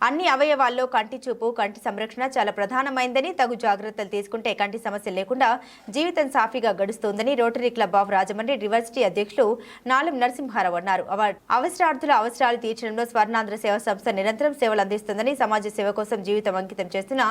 అన్ని అవయవాల్లో కంటి చూపు కంటి సంరక్షణ చాలా ప్రధానమైందని తగు జాగ్రత్తలు తీసుకుంటే కంటి సమస్య లేకుండా జీవితం సాఫీగా గడుస్తుందని Rotary club of Rajahmundry university అధ్యక్షులు నాలం నరసింహారావు అన్నారు. అవసరార్థుల అవసరాలు తీర్చడంలో స్వర్ణాంధ్ర సేవా సంస్థ నిరంతరం సేవలు అందిస్తుందని, సమాజ సేవ కోసం జీవితం అంకితం చేస్తున్న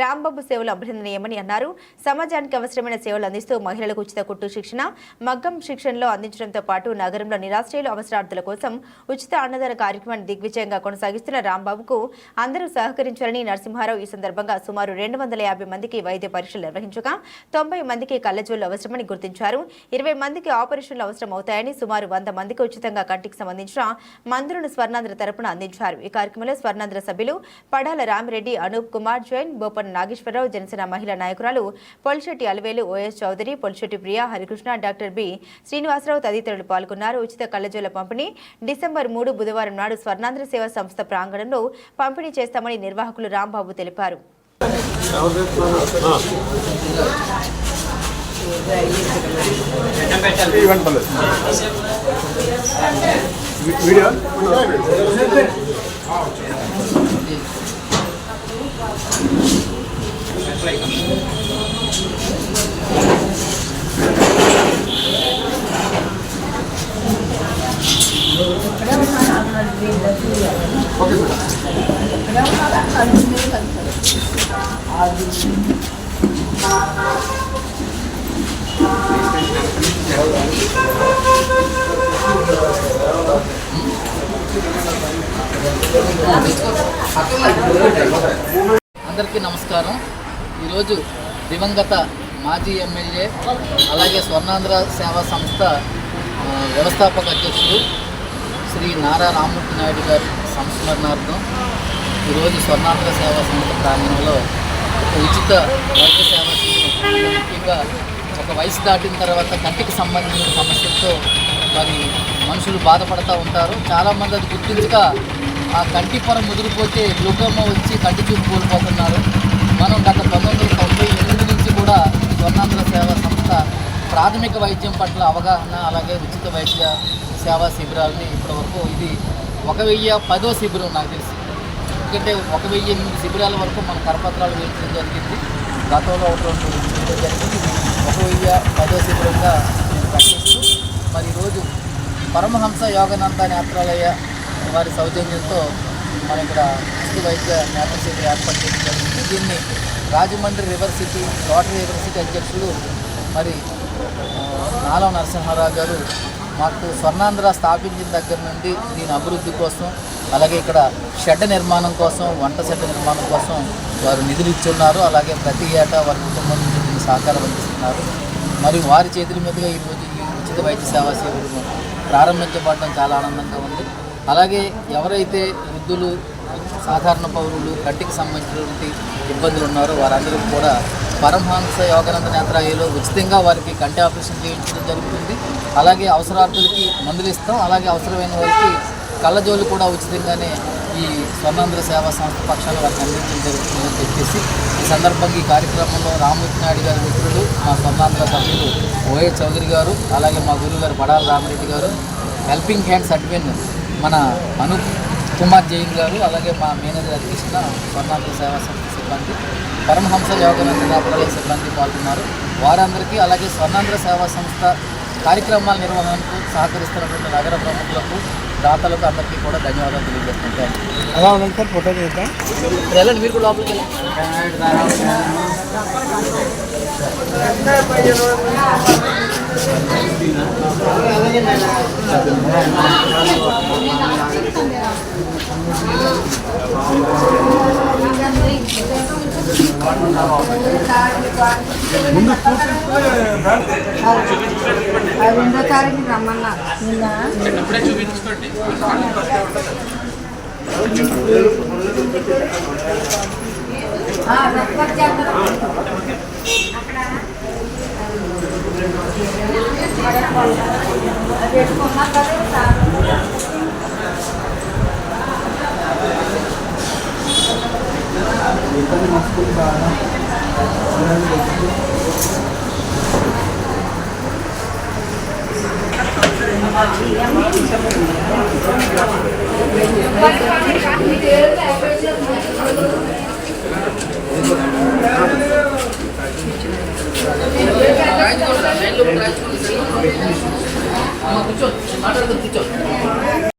రాంబాబు సేవలు అభినందనీయమని అన్నారు. సమాజానికి అవసరమైన సేవలు అందిస్తూ మహిళలకు ఉచిత కుట్టు శిక్షణ, మగ్గం శిక్షణలో అందించడంతో పాటు నగరంలో నిరాశ్రయులు అవసరార్థుల కోసం ఉచిత అన్నదాన కార్యక్రమాన్ని దిగ్విజయంగా కొనసాగిస్తున్న రాంబాబుకు అందరూ సహకరించాలని నరసింహారావు ఈ సందర్భంగా సుమారు 250 మందికి వైద్య పరీక్షలు నిర్వహించగా 90 మందికి కళ్లజోళ్లు అవసరమని గుర్తించారు. 20 మందికి ఆపరేషన్లు అవసరం అవుతాయని, సుమారు 100 మందికి ఉచితంగా కంటికి సంబంధించిన మందులను స్వర్ణాంధ్ర తరపున అందించారు. ఈ కార్యక్రమంలో స్వర్ణాంధ్ర సభ్యులు పడాల రామిరెడ్డి, అనూప్ కుమార్ జైన్, బోపన్ నాగేశ్వరరావు, జనసేన మహిళా నాయకురాలు Polisetty Alivelu, OS Chowdary, Polisetty Priya, Harikrishna, doctor B Srinivasa Rao తదితరులు పాల్గొన్నారు. ఉచిత కళ్లజోళ్ల పంపిణీ డిసెంబర్ 3 బుధవారం నాడు స్వర్ణాంధ్ర సేవా సంస్థ ప్రాంగణంలో పంపిణీ చేస్తామని నిర్వాహకులు రాంబాబు తెలిపారు. అందరికీ నమస్కారం. ఈరోజు దివంగత మాజీ ఎమ్మెల్యే అలాగే స్వర్ణాంధ్ర సేవా సంస్థ వ్యవస్థాపక అధ్యక్షుడు శ్రీ నారా రామ్మూర్తి నాయుడు గారి సంస్మరణార్థం ఈరోజు స్వర్ణాంధ్ర సేవా సంస్థ ప్రాంగణంలో ఒక ఉచిత వైద్య సేవా శిబిరం, ముఖ్యంగా ఒక వయసు దాటిన తర్వాత కంటికి సంబంధించిన సమస్యలతో మరి మనుషులు బాధపడుతూ ఉంటారు. చాలామంది అది గుర్తించక ఆ కంటి పొర ముదిరిపోతే గ్లూకోమా వచ్చి కంటి చూపు కోల్పోతున్నారు. మనం గత 1998 నుంచి కూడా స్వర్ణాంధ్ర సేవా సంస్థ ప్రాథమిక వైద్యం పట్ల అవగాహన, అలాగే ఉచిత వైద్య సేవా శిబిరాలని ఇప్పటివరకు ఇది 1010వ శిబిరం నాకు తెలిసి. ఎందుకంటే 1008 శిబిరాల వరకు మన కరపత్రాలు వేయించడం జరిగింది. గతంలో ఒక 2 శిబిరాలు జరిగింది. 1010వ శిబిరంగా నేను ప్రకటిస్తూ మరి ఈరోజు పరమహంస యోగానంద నేత్రాలయ వారి సౌజన్యంతో మన ఇక్కడ ఉచిత వైద్య నేత్ర శిబిరం ఏర్పాటు చేయడం జరిగింది. దీన్ని రాజమండ్రి యూనివర్సిటీ రోటరీ యూనివర్సిటీ అధ్యక్షులు మరి నాలం నరసింహారావు గారు మాకు స్వర్ణాంధ్ర స్థాపించిన దగ్గర నుండి దీని అభివృద్ధి కోసం, అలాగే ఇక్కడ షెడ్ నిర్మాణం కోసం, వంట షెడ్ నిర్మాణం కోసం వారు నిధులు ఇచ్చున్నారు. అలాగే ప్రతి ఏటా వారి కుటుంబం నుంచి దీన్ని సహకారం అందిస్తున్నారు. మరియు వారి చేతుల మీదుగా ఈరోజు ఈ ఉచిత వైద్య సేవా శిబిరం ప్రారంభించబడడం చాలా ఆనందంగా ఉంది. అలాగే ఎవరైతే వృద్ధులు, సాధారణ పౌరులు, కంటికి సంబంధించినటువంటి ఇబ్బందులు ఉన్నారో వారందరూ కూడా పరమహంస యోగానంద నేత్రాలయంలో ఉచితంగా వారికి కంటి ఆపరేషన్ చేయించడం జరుగుతుంది. అలాగే అవసరార్థులకి మందులు ఇస్తాం. అలాగే అవసరమైన వారికి కళ్ళజోళ్ళు కూడా ఉచితంగానే ఈ స్వర్ణాంధ్ర సేవా సంస్థ పక్షాలు వారికి అందించడం జరుగుతుందని చెప్పేసి ఈ సందర్భంగా ఈ కార్యక్రమంలో రామ్మూర్తి నాయుడు గారి మిత్రులు, మా స్వర్ణాంధ్ర సభ్యులు ఓఎస్ చౌదరి గారు, అలాగే మా గురువు గారు పడాల రామిరెడ్డి గారు, హెల్పింగ్ హ్యాండ్స్ అడ్మిన్ మన అనూప్ కుమార్ జైన్ గారు, అలాగే మా మేనేజర్ అధ్యక్షున స్వర్ణాంధ్ర సేవా సంస్థ సిబ్బంది, పరమహంస యోగానంద నేత్రాలయ సిబ్బంది పాల్గొన్నారు. వారందరికీ, అలాగే స్వర్ణాంధ్ర సేవా సంస్థ కార్యక్రమాల నిర్వహణకు సహకరిస్తున్నటువంటి నగర ప్రముఖులకు, దాతలకు అందరికీ కూడా ధన్యవాదాలు తెలియజేస్తుంటాను. అలా ఉండండి సార్, ఫోటో చేద్దాం. వెళ్ళండి, మీరు కూడా లోపలికి రెండో తారీఖు రమ్మన్నా చూపించుకోండి. Gracias. రాయించుకోండి, లైన్లో రాయించుకోండి. కూర్చో, మాట్లాడుతూ కూర్చో.